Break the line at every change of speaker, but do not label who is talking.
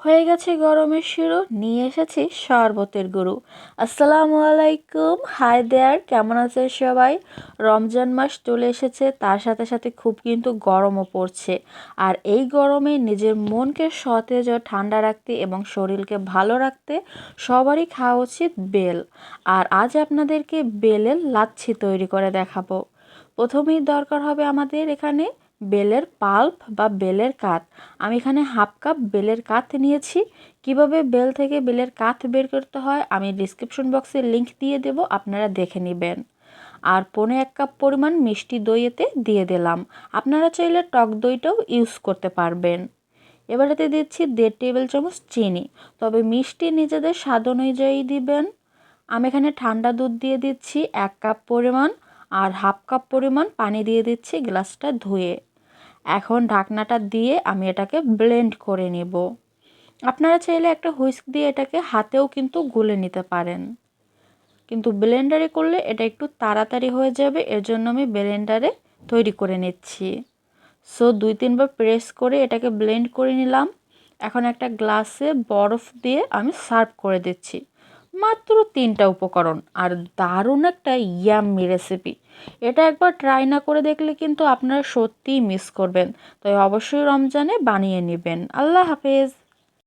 হয়ে গেছে গরমের শুরু, নিয়ে এসেছি শরবতের গুরু। আসসালামু আলাইকুম, হাই দেয়ার, কেমন আছেন সবাই? রমজান মাস চলে এসেছে, তার সাথে সাথে খুব কিন্তু গরমও পড়ছে। আর এই গরমে নিজের মনকে সতেজ ও ঠান্ডা রাখতে এবং শরীরকে ভালো রাখতে সবারই খাওয়া উচিত বেল। আর আজ আপনাদেরকে বেলের লাচ্ছি তৈরি করে দেখাবো। প্রথমেই দরকার হবে আমাদের এখানে বেলের পাল্প বা বেলের কাঠ। আমি এখানে হাফ কাপ বেলের কাঠ নিয়েছি। কিভাবে বেল থেকে বেলের কাঠ বের করতে হয় আমি ডিসক্রিপশন বক্সে লিংক দিয়ে দেব, আপনারা দেখে নেবেন। আর 1.5 কাপ পরিমাণ মিষ্টি দই এতে দিয়ে দিলাম। আপনারা চাইলে টক দইটাও ইউজ করতে পারবেন। এবার এতে দিচ্ছি 1.5 টেবিল চামচ চিনি, তবে মিষ্টি নিজেদের স্বাদ অনুযায়ী দিবেন। আমি এখানে ঠান্ডা দুধ দিয়ে দিচ্ছি 1 কাপ পরিমাণ, আর হাফ কাপ পরিমাণ পানি দিয়ে দিচ্ছি গ্লাসটা ধুয়ে। এখন ঢাকনাটা দিয়ে আমি এটাকে ব্লেন্ড করে নেব। আপনারা চাইলে একটা হুইস্ক দিয়ে এটাকে হাতেও কিন্তু গুলে নিতে পারেন, কিন্তু ব্লেন্ডারে করলে এটা একটু তাড়াতাড়ি হয়ে যাবে, এর জন্য আমি ব্লেন্ডারে তৈরি করে নিচ্ছি। সো 2-3 বার প্রেস করে এটাকে ব্লেন্ড করে নিলাম। এখন একটা গ্লাসে বরফ দিয়ে আমি সার্ভ করে দিচ্ছি। মাত্র 3টা উপকরণ আর দারুণ একটা ইয়াম্মি রেসিপি। এটা একবার ট্রাই না করে দেখলে কিন্তু আপনারা সত্যিই মিস করবেন। তাই অবশ্যই রমজানে বানিয়ে নেবেন। আল্লাহ হাফেজ।